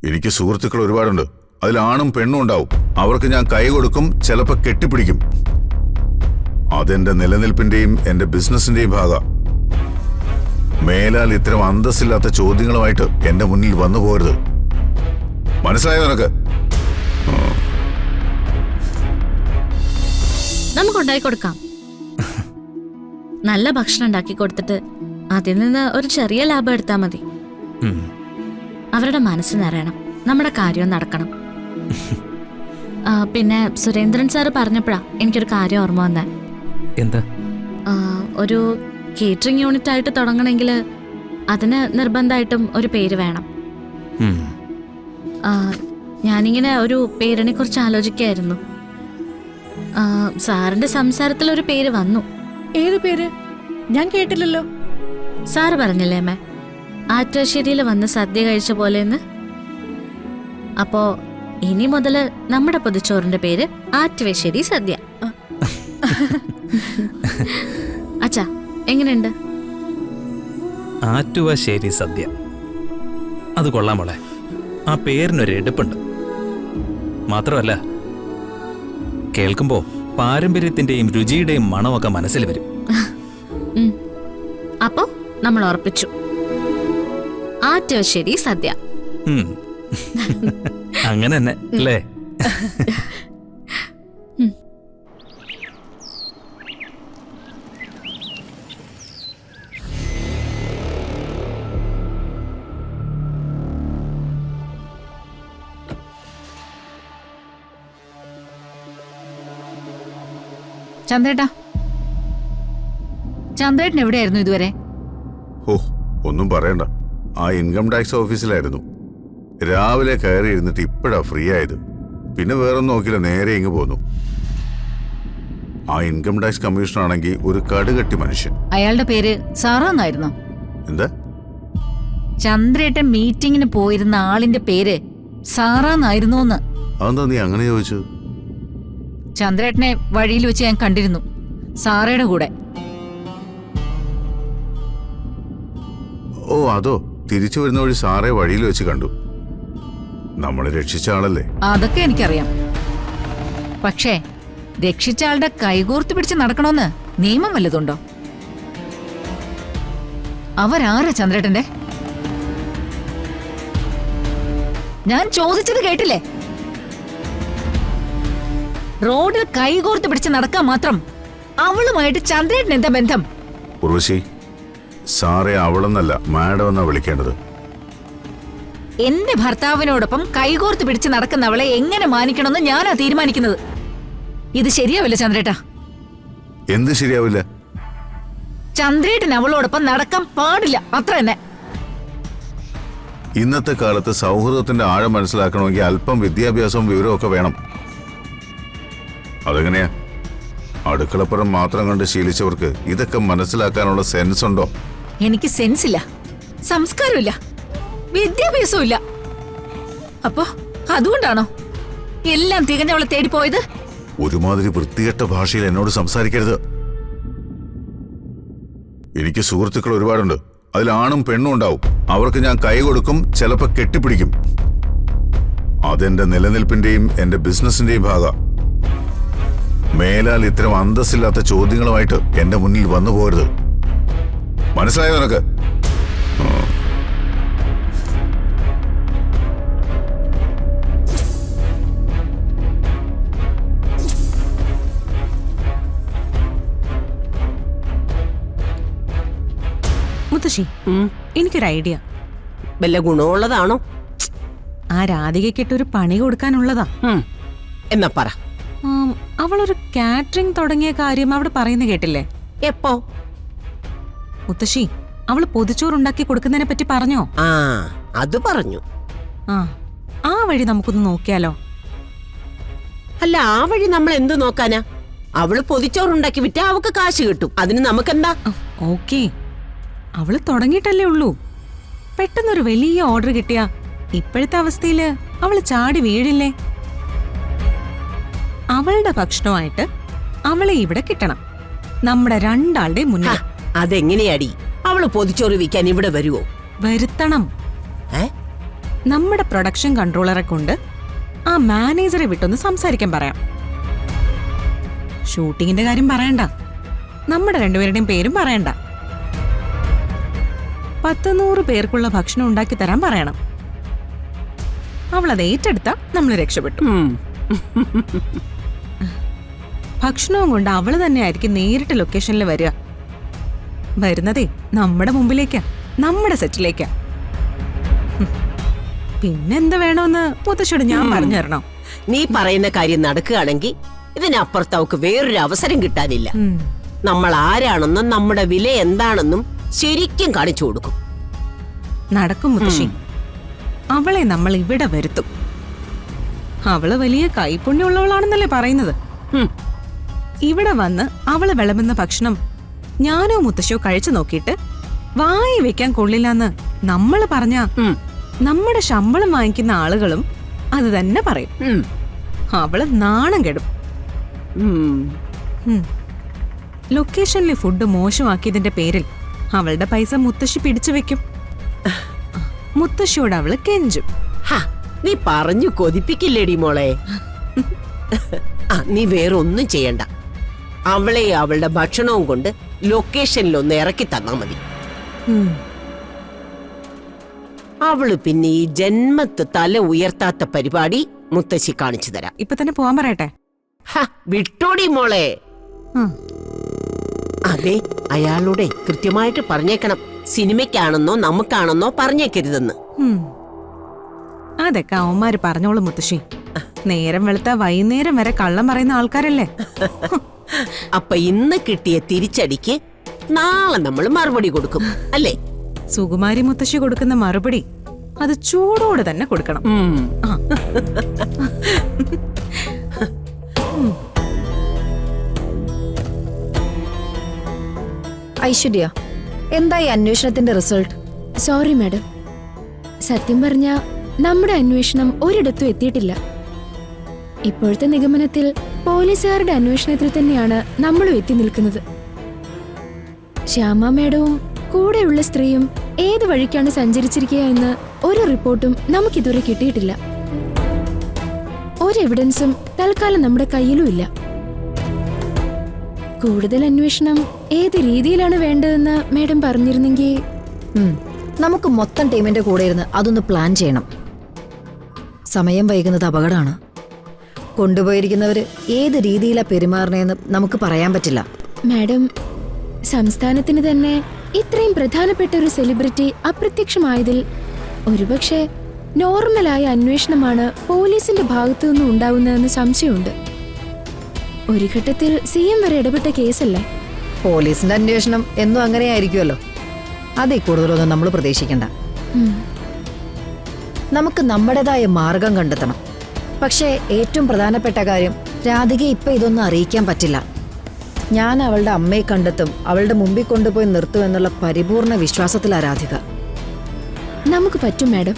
എനിക്ക് സുഹൃത്തുക്കൾ ഒരുപാടുണ്ട്. അതിലാണും പെണ്ണും ഉണ്ടാവും. അവർക്ക് ഞാൻ കൈ കൊടുക്കും, ചിലപ്പോൾ കെട്ടിപ്പിടിക്കും. അതെന്റെ നിലനിൽപ്പിന്റെയും എന്റെ ബിസിനസിന്റെയും ഭാഗം. മേലാൽ ഇത്തരം അന്തസ്സില്ലാത്ത ചോദ്യങ്ങളുമായിട്ട് എന്റെ മുന്നിൽ വന്നു പോരുത്. മനസ്സിലായോ നിനക്ക്? നമുക്ക് ഉണ്ടാക്കി കൊടുക്കാം. നല്ല ഭക്ഷണം ഉണ്ടാക്കി കൊടുത്തിട്ട് അതിൽ നിന്ന് ഒരു ചെറിയ ലാഭം എടുത്താൽ മതി. അവരുടെ മനസ്സ് നിറയണം, നമ്മുടെ കാര്യം നടക്കണം. പിന്നെ സുരേന്ദ്രൻ സാറ് പറഞ്ഞപ്പോഴാ എനിക്കൊരു കാര്യം ഓർമ്മ വന്നേ. എന്താ? ഒരു കേറ്ററിംഗ് യൂണിറ്റ് ആയിട്ട് തുടങ്ങണമെങ്കിൽ അതിന് നിർബന്ധമായിട്ടും ഒരു പേര് വേണം. ഞാനിങ്ങനെ ഒരു പേരിനെ കുറിച്ച് ആലോചിക്കായിരുന്നു. സാറിന്റെ സംസാരത്തിൽ ഒരു പേര് വന്നു. ഏത് പേര്? ഞാൻ കേട്ടില്ലല്ലോ. സാറ് പറഞ്ഞില്ലേ അമ്മേ, ആറ്റുശ്ശേരിയിൽ വന്ന് സദ്യ കഴിച്ച പോലെന്ന്. അപ്പോ ഇനി മുതല് നമ്മുടെ പൊതിച്ചോറിന്റെ പേര് ആറ്റുശ്ശേരി സദ്യ. അച്ഛാ, എങ്ങനെയുണ്ട്? ആറ്റുവശ്ശേരി സദ്യ, അത് കൊള്ളാം മോളെ. ആ പേരിനൊരു എടുപ്പുണ്ട്. മാത്രമല്ല, കേൾക്കുമ്പോ പാരമ്പര്യത്തിന്റെയും രുചിയുടെയും മണമൊക്കെ മനസ്സിൽ വരും. അപ്പോ നമ്മൾ ഉറപ്പിച്ചു, ആറ്റുശ്ശേരി സദ്യ. അങ്ങനെ തന്നെ അല്ലേ? ചന്ദ്രേട്ടാ, ചന്ദ്രേട്ടൻ എവിടെയായിരുന്നു ഇതുവരെ? ഓ, ഒന്നും പറയണ്ട. ആ ഇൻകം ടാക്സ് ഓഫീസിലായിരുന്നു. രാവിലെ കയറി ഇരുന്നിട്ട് ഇപ്പോഴാ ഫ്രീ ആയത്. പിന്നെ വേറൊന്നും നോക്കില്ല, നേരെ ഇങ്ങ് പോന്നു. ആ ഇൻകം ടാക്സ് കമ്മീഷണർ ആണെങ്കിൽ ഒരു കടുകട്ടി മനുഷ്യൻ. അയാളുടെ പേര് സാറാന്നായിരുന്നോ? എന്താ? ചന്ദ്രേട്ടൻ മീറ്റിങ്ങിന് പോയിരുന്ന ആളിന്റെ പേര് സാറാന്നായിരുന്നോന്ന്. അതെന്താ നീ അങ്ങനെ ചോദിച്ചു? ചന്ദ്രേട്ടനെ വഴിയിൽ വെച്ച് ഞാൻ കണ്ടിരുന്നു, സാറയുടെ കൂടെ. ഓ, അതോ, തിരിച്ചു വരുന്ന വഴി സാറെ വഴിയിൽ വെച്ച് കണ്ടു. നമ്മളെ രക്ഷിച്ച ആളല്ലേ? അതൊക്കെ എനിക്കറിയാം. പക്ഷേ രക്ഷിച്ച ആളുടെ കൈകോർത്ത് പിടിച്ച് നടക്കണമെന്ന് നിയമം വല്ലതുണ്ടോ? അവരാരാ ചന്ദ്രേട്ടന്റെ? ഞാൻ ചോദിച്ചത് കേട്ടില്ലേ? റോഡിൽ കൈകോർത്ത് പിടിച്ച് നടക്കാൻ മാത്രം അവളുമായിട്ട് ചന്ദ്രേട്ടൻ എന്താ ബന്ധം? ഉർവശി, സാറെ അവളെന്നല്ല മാഡം എന്നാ വിളിക്കേണ്ടത്. എന്റെ ഭർത്താവിനോടൊപ്പം കൈകോർത്ത് പിടിച്ച് നടക്കുന്നവളെ എങ്ങനെ മാനിക്കണമെന്ന് ഞാനാ തീരുമാനിക്കുന്നത്. ഇത് ശരിയാവില്ല ചന്ദ്രേട്ടാ. എന്ത് ശരിയാവില്ല? ചന്ദ്രേട്ടൻ അവളോടൊപ്പം നടക്കാൻ പാടില്ല, അത്ര തന്നെ. ഇന്നത്തെ കാലത്ത് സൗഹൃദത്തിന്റെ ആഴം മനസ്സിലാക്കണമെങ്കിൽ അല്പം വിദ്യാഭ്യാസവും വിവരവും ഒക്കെ വേണം. അതെങ്ങനെയാ? അടുക്കളപ്പുറം മാത്രം കണ്ട് ശീലിച്ചവർക്ക് ഇതൊക്കെ മനസ്സിലാക്കാനുള്ള സെൻസ് ഉണ്ടോ? എനിക്ക് സെൻസ് ഇല്ല, സംസ്കാരമില്ല, വിദ്യാഭ്യാസവും ഇല്ല. അപ്പോ അതുകൊണ്ടാണോ എല്ലാം തികഞ്ഞവളെ തേടിപ്പോയത്? ഒരുമാതിരി വൃത്തികെട്ട ഭാഷയിൽ എന്നോട് സംസാരിക്കരുത്. എനിക്ക് സുഹൃത്തുക്കൾ ഒരുപാടുണ്ട്. അതിലാണും പെണ്ണും ഉണ്ടാവും. അവർക്ക് ഞാൻ കൈ കൊടുക്കും, ചിലപ്പോൾ കെട്ടിപ്പിടിക്കും. അതെന്റെ നിലനിൽപ്പിന്റെയും എന്റെ ബിസിനസിന്റെയും ഭാഗം. മേലാൽ ഇത്തരം അന്തസ്സില്ലാത്ത ചോദ്യങ്ങളുമായിട്ട് എന്റെ മുന്നിൽ വന്നു പോരുത്. മനസ്സിലായോ നിനക്ക്? മുത്തശ്ശി, എനിക്കൊരു ഐഡിയ. വല്ല ഗുണമുള്ളതാണോ? ആ രാധികയ്ക്കിട്ടൊരു പണി കൊടുക്കാനുള്ളതാ. എന്നാ പറ. അവളൊരു കാറ്ററിംഗ് തുടങ്ങിയ കാര്യം അവിടെ പറയുന്ന കേട്ടില്ലേ? എപ്പോ? മുത്തശ്ശി, അവള് പൊതിച്ചോറുണ്ടാക്കി കൊടുക്കുന്നതിനെ പറ്റി പറഞ്ഞോ? ആ, അത് പറഞ്ഞു. ആ വഴി നമുക്കൊന്ന് നോക്കിയാലോ? അല്ല, ആ വഴി നമ്മൾ എന്ത് നോക്കാനാ? അവള് പൊതിച്ചോറുണ്ടാക്കി വിറ്റാ അവക്ക് കാശ് കിട്ടും. അതിന് നമുക്കെന്താ? ഓക്കേ, അവള് തുടങ്ങിയിട്ടല്ലേ ഉള്ളൂ. പെട്ടെന്നൊരു വലിയ ഓർഡർ കിട്ടിയ ഇപ്പോഴത്തെ അവസ്ഥയില് അവള് ചാടി വീഴില്ലേ? അവളുടെ ഭക്ഷണമായിട്ട് അവളെ ഇവിടെ കിട്ടണം, നമ്മുടെ രണ്ടാളുടെ മുന്നിൽ. അതെങ്ങനെയാടി? അവള് പൊതിച്ചോറ് വിൽക്കാൻ ഇവിടെ വരുവോ? വരുത്തണം. നമ്മുടെ പ്രൊഡക്ഷൻ കൺട്രോളറെ കൊണ്ട് ആ മാനേജറെ വിട്ടൊന്ന് സംസാരിക്കാൻ പറയാം. ഷൂട്ടിങ്ങിന്റെ കാര്യം പറയണ്ട, നമ്മുടെ രണ്ടുപേരുടെയും പേരും പറയണ്ട. 100 പേർക്കുള്ള ഭക്ഷണം ഉണ്ടാക്കി തരാൻ പറയണം. അവളത് ഏറ്റെടുത്താ നമ്മൾ രക്ഷപ്പെട്ടു. ഭക്ഷണവും കൊണ്ട് അവള് തന്നെയായിരിക്കും നേരിട്ട് ലൊക്കേഷനിൽ വരിക. വരുന്നതേ നമ്മുടെ മുമ്പിലേക്കാ, നമ്മുടെ സെറ്റിലേക്കാ. പിന്നെന്ത് വേണോന്ന് മുത്തശ്ശിയോട് ഞാൻ പറഞ്ഞു തരണോ? നീ പറയുന്ന കാര്യം നടക്കുകയാണെങ്കിൽ ഇതിനപ്പുറത്ത് അവക്ക് വേറൊരു അവസരം കിട്ടാനില്ല. നമ്മൾ ആരാണെന്നും നമ്മുടെ വില എന്താണെന്നും ശരിക്കും കാണിച്ചു കൊടുക്കും. നടക്കും മുത്തശ്ശി, അവളെ നമ്മൾ ഇവിടെ വരുത്തും. അവള് വലിയ കൈപ്പുണ്യമുള്ളവളാണെന്നല്ലേ പറയുന്നത്. ഇവിടെ വന്ന് അവള് വിളമ്പുന്ന ഭക്ഷണം ഞാനോ മുത്തശ്ശിയോ കഴിച്ചു നോക്കിയിട്ട് വായി വെക്കാൻ കൊള്ളില്ലെന്ന് നമ്മള് പറഞ്ഞ നമ്മുടെ ശമ്പളം വാങ്ങിക്കുന്ന ആളുകളും അത് തന്നെ പറയും. അവള് നാണം കെടും. ലൊക്കേഷനിലെ ഫുഡ് മോശമാക്കിയതിന്റെ പേരിൽ അവളുടെ പൈസ മുത്തശ്ശി പിടിച്ചു വെക്കും. മുത്തശ്ശിയോട് അവള് കെഞ്ചും. നീ പറഞ്ഞു കൊതിപ്പിക്കില്ലേടി മോളെ. നീ വേറെ ഒന്നും ചെയ്യണ്ട. അവളെ അവളുടെ ഭക്ഷണവും കൊണ്ട് ലൊക്കേഷനിലൊന്ന് ഇറക്കി തന്നാ മതി. അവള് പിന്നെ ഈ ജന്മത്ത് തല ഉയർത്താത്ത പരിപാടി മുത്തശ്ശി കാണിച്ചു തരാം. ഇപ്പൊ തന്നെ പോവാൻ പറയട്ടെ? വിട്ടോടി മോളെ. അതെ, അയാളോടെ കൃത്യമായിട്ട് പറഞ്ഞേക്കണം, സിനിമയ്ക്കാണെന്നോ നമുക്കാണെന്നോ പറഞ്ഞേക്കരുതെന്ന്. അതൊക്കെ അവന്മാര് പറഞ്ഞോളൂ മുത്തശ്ശി. നേരം വെളുത്ത വൈകുന്നേരം വരെ കള്ളം പറയുന്ന ആൾക്കാരല്ലേ. അപ്പൊ ഇന്ന് കിട്ടിയ തിരിച്ചടിക്ക് നാളെ നമ്മൾ മറുപടി കൊടുക്കും അല്ലേ? സുകുമാരി മുത്തശ്ശി കൊടുക്കുന്ന മറുപടി അത് ചൂടോടെ തന്നെ കൊടുക്കണം. ഐശ്വര്യ, എന്തായി അന്വേഷണത്തിന്റെ റിസൾട്ട്? സോറി മാഡം, സത്യം പറഞ്ഞ നമ്മുടെ അന്വേഷണം ഒരിടത്തും എത്തിയിട്ടില്ല. ഇപ്പോഴത്തെ നിഗമനത്തിൽ പോലീസുകാരുടെ അന്വേഷണത്തിൽ തന്നെയാണ് നമ്മളും എത്തി നിൽക്കുന്നത്. ശ്യാമ മേഡവും കൂടെയുള്ള സ്ത്രീയും ഏത് വഴിക്കാണ് സഞ്ചരിച്ചിരിക്കുക എന്ന് ഒരു റിപ്പോർട്ടും നമുക്കിതുവരെ കിട്ടിയിട്ടില്ല. ഒരു എവിഡൻസും തൽക്കാലം നമ്മുടെ കയ്യിലും ഇല്ല. കൂടുതൽ അന്വേഷണം ഏത് രീതിയിലാണ് വേണ്ടതെന്ന് മേഡം പറഞ്ഞിരുന്നെങ്കിൽ. നമുക്ക് മൊത്തം ടീമിന്റെ കൂടെ ഇരുന്ന് അതൊന്ന് പ്ലാൻ ചെയ്യണം. സമയം വൈകുന്നത് അപകടമാണ്. കൊണ്ടുപോയിരിക്കുന്നവര് ഏത് രീതിയിലാ പെരുമാറണേന്ന് നമുക്ക് പറയാൻ പറ്റില്ല. മാഡം, സംസ്ഥാനത്തിന് തന്നെ ഇത്രയും പ്രധാനപ്പെട്ട ഒരു സെലിബ്രിറ്റി അപ്രത്യക്ഷമായതിൽ ഒരുപക്ഷെ നോർമലായ അന്വേഷണമാണ് പോലീസിന്റെ ഭാഗത്തു നിന്നും ഉണ്ടാവുന്നതെന്ന് സംശയമുണ്ട്. ഒരു ഘട്ടത്തിൽ CM വരെ ഇടപെട്ട കേസല്ലേ? പോലീസിന്റെ അന്വേഷണം എന്നും അങ്ങനെയായിരിക്കുമല്ലോ. അതിൽ കൂടുതലൊന്നും നമ്മൾ പ്രതീക്ഷിക്കണ്ട. നമുക്ക് നമ്മുടേതായ മാർഗം കണ്ടെത്തണം. പക്ഷേ ഏറ്റവും പ്രധാനപ്പെട്ട കാര്യം, രാധികയെ ഇപ്പൊ ഇതൊന്നും അറിയിക്കാൻ പറ്റില്ല. ഞാൻ അവളുടെ അമ്മയെ കണ്ടെത്തും, അവളുടെ മുമ്പിൽ കൊണ്ടുപോയി നിർത്തുമെന്നുള്ള പരിപൂർണ വിശ്വാസത്തിലാ രാധിക. നമുക്ക് പറ്റും മാഡം.